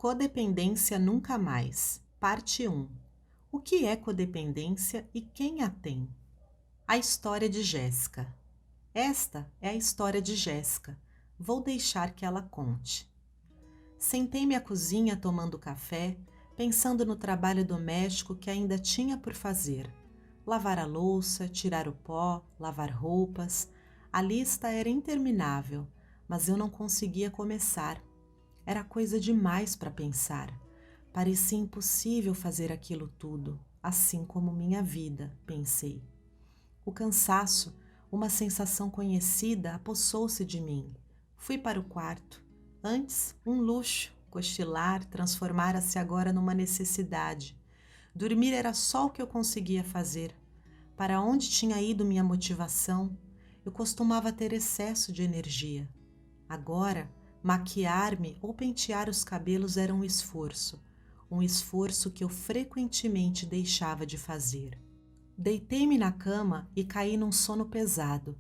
Codependência nunca mais. Parte 1. O que é codependência e quem a tem? A história de Jéssica. Esta é a história de Jéssica. Vou deixar que ela conte. Sentei-me à cozinha tomando café, pensando no trabalho doméstico que ainda tinha por fazer. Lavar a louça, tirar o pó, lavar roupas. A lista era interminável, mas eu não conseguia começar. Era coisa demais para pensar. Parecia impossível fazer aquilo tudo, assim como minha vida, pensei. O cansaço, uma sensação conhecida, apossou-se de mim. Fui para o quarto. Antes, um luxo, cochilar transformara-se agora numa necessidade. Dormir era só o que eu conseguia fazer. Para onde tinha ido minha motivação? Eu costumava ter excesso de energia. Agora, maquiar-me ou pentear os cabelos era um esforço que eu frequentemente deixava de fazer. Deitei-me na cama e caí num sono pesado.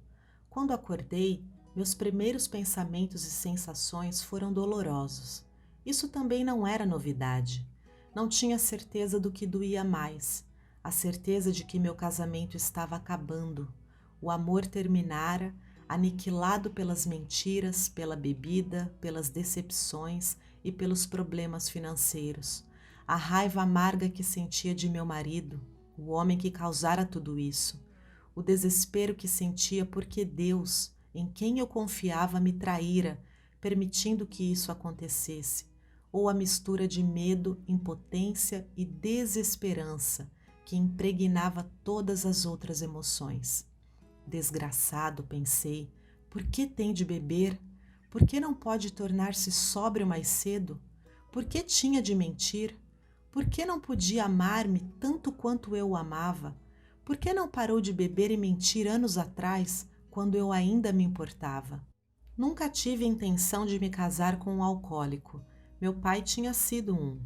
Quando acordei, meus primeiros pensamentos e sensações foram dolorosos. Isso também não era novidade. Não tinha certeza do que doía mais. A certeza de que meu casamento estava acabando. O amor terminara, aniquilado pelas mentiras, pela bebida, pelas decepções e pelos problemas financeiros. A raiva amarga que sentia de meu marido, o homem que causara tudo isso. O desespero que sentia porque Deus, em quem eu confiava, me traíra, permitindo que isso acontecesse. Ou a mistura de medo, impotência e desesperança que impregnava todas as outras emoções. Desgraçado, pensei, por que tem de beber? Por que não pode tornar-se sóbrio mais cedo? Por que tinha de mentir? Por que não podia amar-me tanto quanto eu o amava? Por que não parou de beber e mentir anos atrás, quando eu ainda me importava? Nunca tive a intenção de me casar com um alcoólico. Meu pai tinha sido um.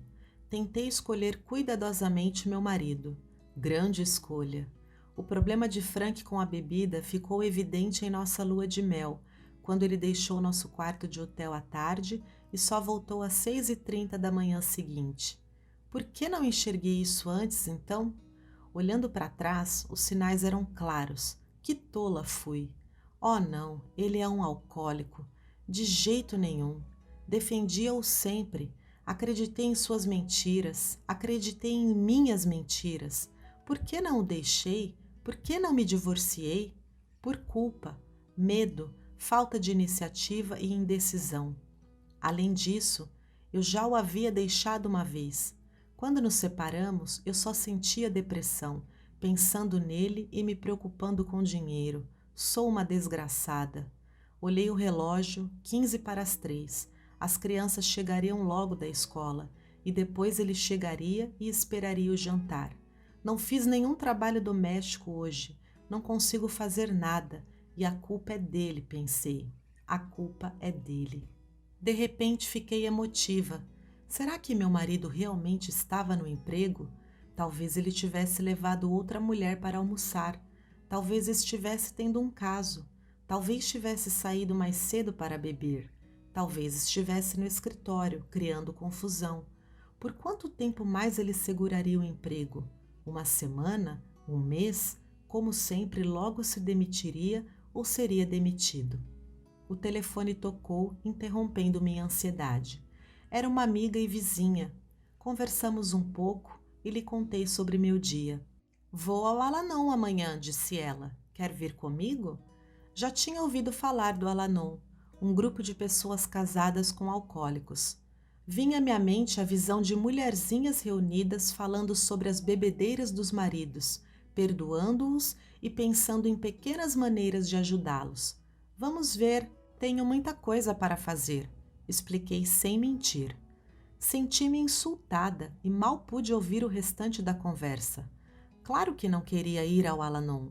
Tentei escolher cuidadosamente meu marido. Grande escolha. O problema de Frank com a bebida ficou evidente em nossa lua de mel, quando ele deixou nosso quarto de hotel à tarde e só voltou às 6h30 da manhã seguinte. Por que não enxerguei isso antes, então? Olhando para trás, os sinais eram claros. Que tola fui! Oh, não, ele é um alcoólico. De jeito nenhum. Defendia-o sempre. Acreditei em suas mentiras. Acreditei em minhas mentiras. Por que não o deixei? Por que não me divorciei? Por culpa, medo, falta de iniciativa e indecisão. Além disso, eu já o havia deixado uma vez. Quando nos separamos, eu só sentia depressão, pensando nele e me preocupando com dinheiro. Sou uma desgraçada. Olhei o relógio, 2:45. As crianças chegariam logo da escola e depois ele chegaria e esperaria o jantar. Não fiz nenhum trabalho doméstico hoje. Não consigo fazer nada e a culpa é dele, pensei. A culpa é dele. De repente fiquei emotiva. Será que meu marido realmente estava no emprego? Talvez ele tivesse levado outra mulher para almoçar. Talvez estivesse tendo um caso. Talvez tivesse saído mais cedo para beber. Talvez estivesse no escritório, criando confusão. Por quanto tempo mais ele seguraria o emprego? Uma semana? Um mês? Como sempre, logo se demitiria ou seria demitido. O telefone tocou, interrompendo minha ansiedade. Era uma amiga e vizinha. Conversamos um pouco e lhe contei sobre meu dia. Vou ao Alanon amanhã, disse ela. Quer vir comigo? Já tinha ouvido falar do Alanon, um grupo de pessoas casadas com alcoólicos. Vinha-me à mente a visão de mulherzinhas reunidas falando sobre as bebedeiras dos maridos, perdoando-os e pensando em pequenas maneiras de ajudá-los. Vamos ver, tenho muita coisa para fazer, expliquei sem mentir. Senti-me insultada e mal pude ouvir o restante da conversa. Claro que não queria ir ao Alanon.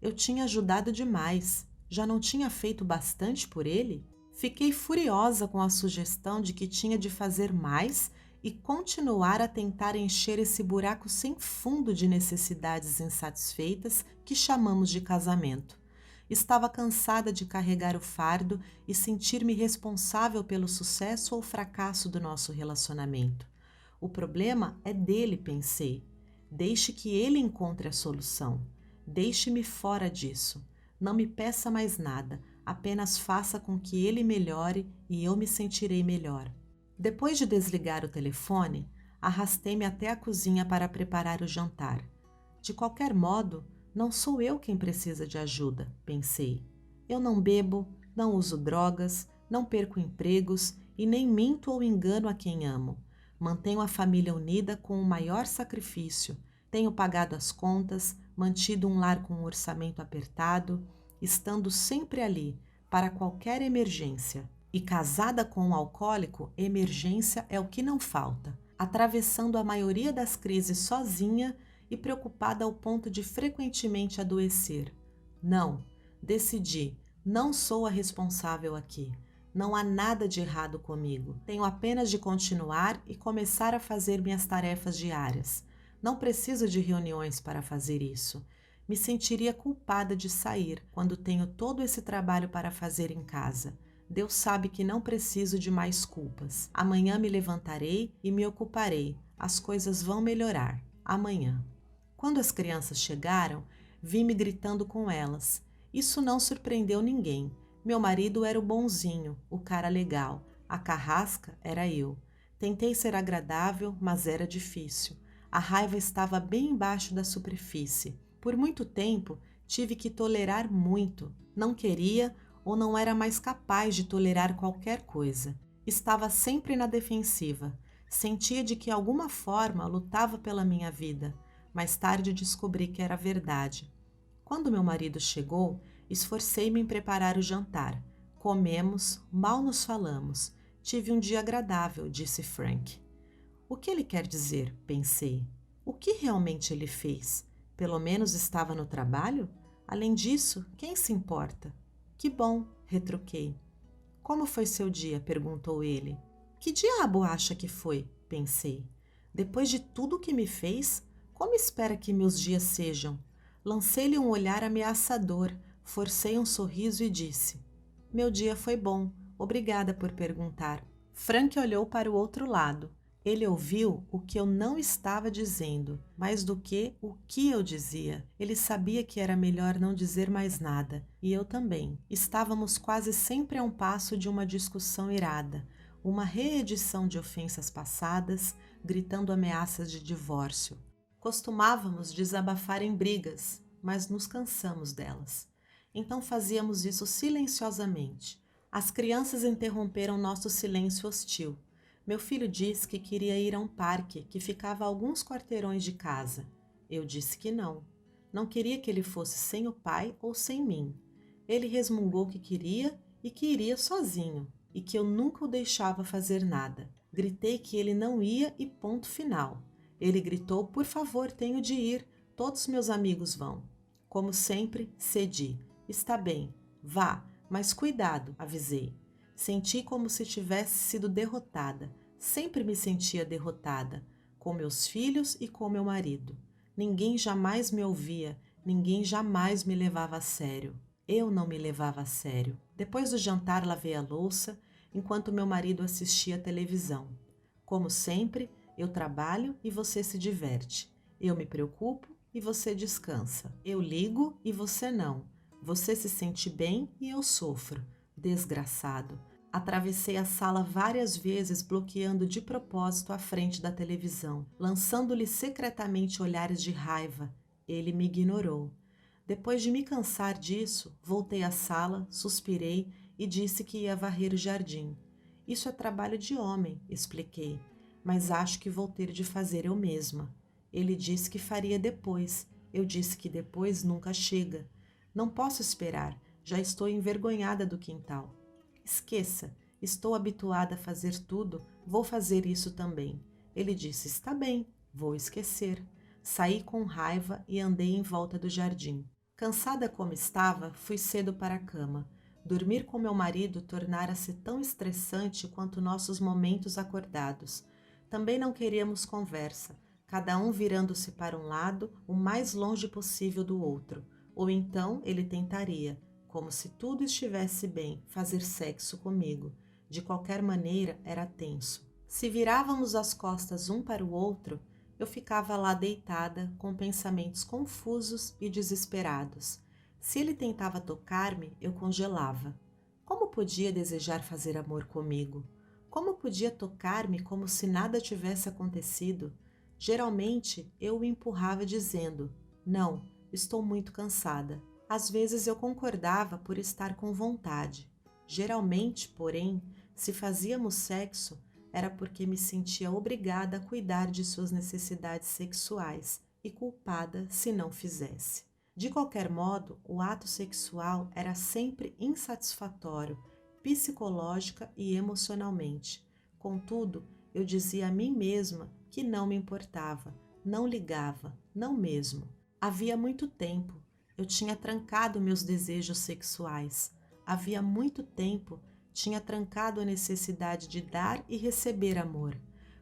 Eu tinha ajudado demais. Já não tinha feito bastante por ele? Fiquei furiosa com a sugestão de que tinha de fazer mais e continuar a tentar encher esse buraco sem fundo de necessidades insatisfeitas que chamamos de casamento. Estava cansada de carregar o fardo e sentir-me responsável pelo sucesso ou fracasso do nosso relacionamento. O problema é dele, pensei. Deixe que ele encontre a solução. Deixe-me fora disso. Não me peça mais nada, apenas faça com que ele melhore e eu me sentirei melhor. Depois de desligar o telefone, arrastei-me até a cozinha para preparar o jantar. De qualquer modo, não sou eu quem precisa de ajuda, pensei. Eu não bebo, não uso drogas, não perco empregos e nem minto ou engano a quem amo. Mantenho a família unida com o maior sacrifício. Tenho pagado as contas, mantido um lar com um orçamento apertado, estando sempre ali para qualquer emergência. E casada com um alcoólico, emergência é o que não falta. Atravessando a maioria das crises sozinha e preocupada ao ponto de frequentemente adoecer. Não, decidi, não sou a responsável aqui. Não há nada de errado comigo. Tenho apenas de continuar e começar a fazer minhas tarefas diárias. Não preciso de reuniões para fazer isso. Me sentiria culpada de sair quando tenho todo esse trabalho para fazer em casa. Deus sabe que não preciso de mais culpas. Amanhã me levantarei e me ocuparei. As coisas vão melhorar. Amanhã. Quando as crianças chegaram, vi-me gritando com elas. Isso não surpreendeu ninguém. Meu marido era o bonzinho, o cara legal. A carrasca era eu. Tentei ser agradável, mas era difícil. A raiva estava bem embaixo da superfície. Por muito tempo, tive que tolerar muito. Não queria ou não era mais capaz de tolerar qualquer coisa. Estava sempre na defensiva. Sentia de que alguma forma lutava pela minha vida. Mais tarde descobri que era verdade. Quando meu marido chegou, esforcei-me em preparar o jantar. Comemos, mal nos falamos. Tive um dia agradável, disse Frank. O que ele quer dizer? Pensei. O que realmente ele fez? Pelo menos estava no trabalho? Além disso, quem se importa? Que bom, retruquei. Como foi seu dia? Perguntou ele. Que diabo acha que foi? Pensei. Depois de tudo o que me fez, como espera que meus dias sejam? Lancei-lhe um olhar ameaçador, forcei um sorriso e disse: Meu dia foi bom, obrigada por perguntar. Frank olhou para o outro lado. Ele ouviu o que eu não estava dizendo, mais do que o que eu dizia. Ele sabia que era melhor não dizer mais nada, e eu também. Estávamos quase sempre a um passo de uma discussão irada, uma reedição de ofensas passadas, gritando ameaças de divórcio. Costumávamos desabafar em brigas, mas nos cansamos delas. Então fazíamos isso silenciosamente. As crianças interromperam nosso silêncio hostil. Meu filho disse que queria ir a um parque que ficava a alguns quarteirões de casa. Eu disse que não. Não queria que ele fosse sem o pai ou sem mim. Ele resmungou que queria e que iria sozinho, e que eu nunca o deixava fazer nada. Gritei que ele não ia e ponto final. Ele gritou, por favor, tenho de ir, todos meus amigos vão. Como sempre, cedi. Está bem, vá, mas cuidado, avisei. Senti como se tivesse sido derrotada. Sempre me sentia derrotada, com meus filhos e com meu marido. Ninguém jamais me ouvia, ninguém jamais me levava a sério. Eu não me levava a sério. Depois do jantar, lavei a louça, enquanto meu marido assistia à televisão. Como sempre, eu trabalho e você se diverte. Eu me preocupo e você descansa. Eu ligo e você não. Você se sente bem e eu sofro. Desgraçado. Atravessei a sala várias vezes, bloqueando de propósito a frente da televisão, lançando-lhe secretamente olhares de raiva. Ele me ignorou. Depois de me cansar disso, voltei à sala, suspirei e disse que ia varrer o jardim. Isso é trabalho de homem, expliquei, mas acho que vou ter de fazer eu mesma. Ele disse que faria depois. Eu disse que depois nunca chega. Não posso esperar, já estou envergonhada do quintal. Esqueça, estou habituada a fazer tudo, vou fazer isso também. Ele disse, está bem, vou esquecer. Saí com raiva e andei em volta do jardim. Cansada como estava, fui cedo para a cama. Dormir com meu marido tornara-se tão estressante quanto nossos momentos acordados. Também não queríamos conversa, cada um virando-se para um lado, o mais longe possível do outro. Ou então ele tentaria, como se tudo estivesse bem, fazer sexo comigo. De qualquer maneira, era tenso. Se virávamos as costas um para o outro, eu ficava lá deitada, com pensamentos confusos e desesperados. Se ele tentava tocar-me, eu congelava. Como podia desejar fazer amor comigo? Como podia tocar-me como se nada tivesse acontecido? Geralmente, eu o empurrava dizendo: "Não, estou muito cansada." Às vezes eu concordava por estar com vontade. Geralmente, porém, se fazíamos sexo, era porque me sentia obrigada a cuidar de suas necessidades sexuais e culpada se não fizesse. De qualquer modo, o ato sexual era sempre insatisfatório, psicológica e emocionalmente. Contudo, eu dizia a mim mesma que não me importava, não ligava, não mesmo. Havia muito tempo eu tinha trancado meus desejos sexuais. Havia muito tempo tinha trancado a necessidade de dar e receber amor.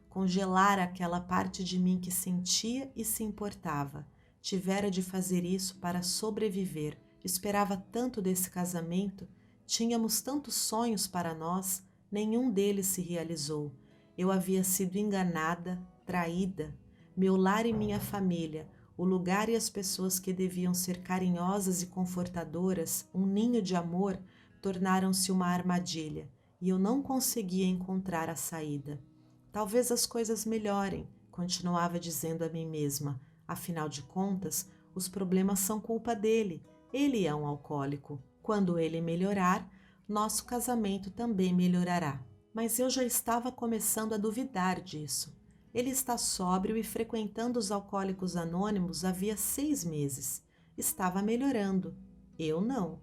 Congelara aquela parte de mim que sentia e se importava. Tivera de fazer isso para sobreviver. Esperava tanto desse casamento. Tínhamos tantos sonhos para nós, nenhum deles se realizou. Eu havia sido enganada, traída. Meu lar e minha família, o lugar e as pessoas que deviam ser carinhosas e confortadoras, um ninho de amor, tornaram-se uma armadilha, e eu não conseguia encontrar a saída. Talvez as coisas melhorem, continuava dizendo a mim mesma. Afinal de contas, os problemas são culpa dele. Ele é um alcoólico. Quando ele melhorar, nosso casamento também melhorará. Mas eu já estava começando a duvidar disso. Ele está sóbrio e frequentando os alcoólicos anônimos havia 6 meses. Estava melhorando. Eu não.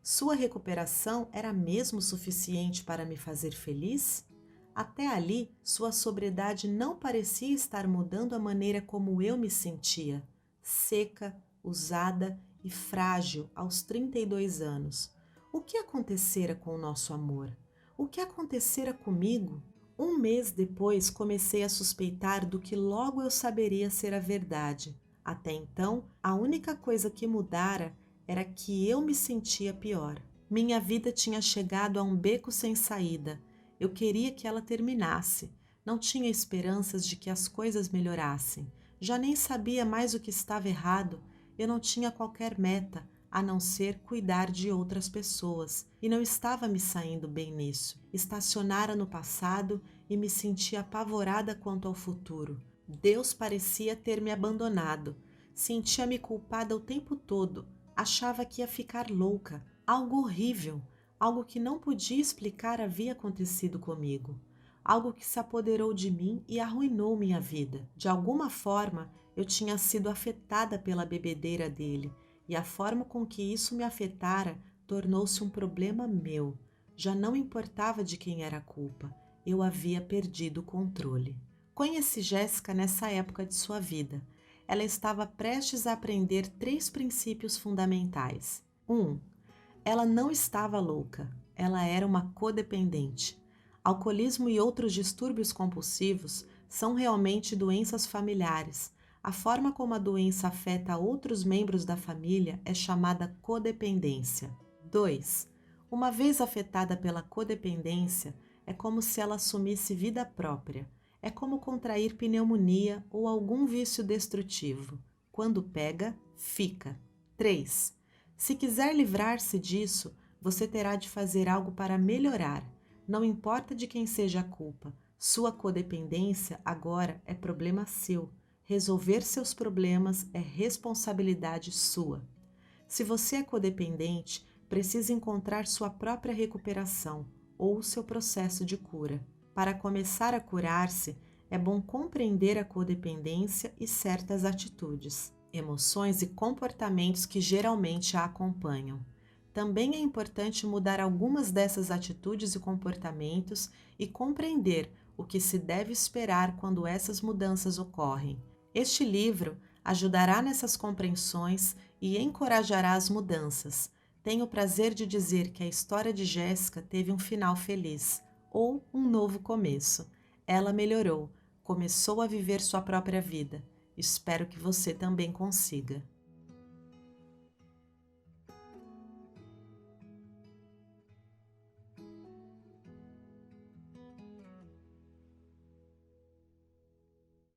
Sua recuperação era mesmo suficiente para me fazer feliz? Até ali, sua sobriedade não parecia estar mudando a maneira como eu me sentia. Seca, usada e frágil aos 32 anos. O que acontecera com o nosso amor? O que acontecera comigo? Um mês depois comecei a suspeitar do que logo eu saberia ser a verdade. Até então, a única coisa que mudara era que eu me sentia pior. Minha vida tinha chegado a um beco sem saída. Eu queria que ela terminasse. Não tinha esperanças de que as coisas melhorassem. Já nem sabia mais o que estava errado. Eu não tinha qualquer meta, a não ser cuidar de outras pessoas, e não estava me saindo bem nisso. Estacionara no passado e me sentia apavorada quanto ao futuro. Deus parecia ter me abandonado. Sentia-me culpada o tempo todo. Achava que ia ficar louca. Algo horrível, algo que não podia explicar havia acontecido comigo. Algo que se apoderou de mim e arruinou minha vida. De alguma forma, eu tinha sido afetada pela bebedeira dele, e a forma com que isso me afetara tornou-se um problema meu. Já não importava de quem era a culpa, eu havia perdido o controle. Conheci Jéssica nessa época de sua vida. Ela estava prestes a aprender 3 princípios fundamentais. 1. Ela não estava louca, ela era uma codependente. Alcoolismo e outros distúrbios compulsivos são realmente doenças familiares. A forma como a doença afeta outros membros da família é chamada codependência. 2. Uma vez afetada pela codependência, é como se ela assumisse vida própria. É como contrair pneumonia ou algum vício destrutivo. Quando pega, fica. 3. Se quiser livrar-se disso, você terá de fazer algo para melhorar. Não importa de quem seja a culpa. Sua codependência agora é problema seu. Resolver seus problemas é responsabilidade sua. Se você é codependente, precisa encontrar sua própria recuperação ou seu processo de cura. Para começar a curar-se, é bom compreender a codependência e certas atitudes, emoções e comportamentos que geralmente a acompanham. Também é importante mudar algumas dessas atitudes e comportamentos e compreender o que se deve esperar quando essas mudanças ocorrem. Este livro ajudará nessas compreensões e encorajará as mudanças. Tenho o prazer de dizer que a história de Jéssica teve um final feliz, ou um novo começo. Ela melhorou, começou a viver sua própria vida. Espero que você também consiga.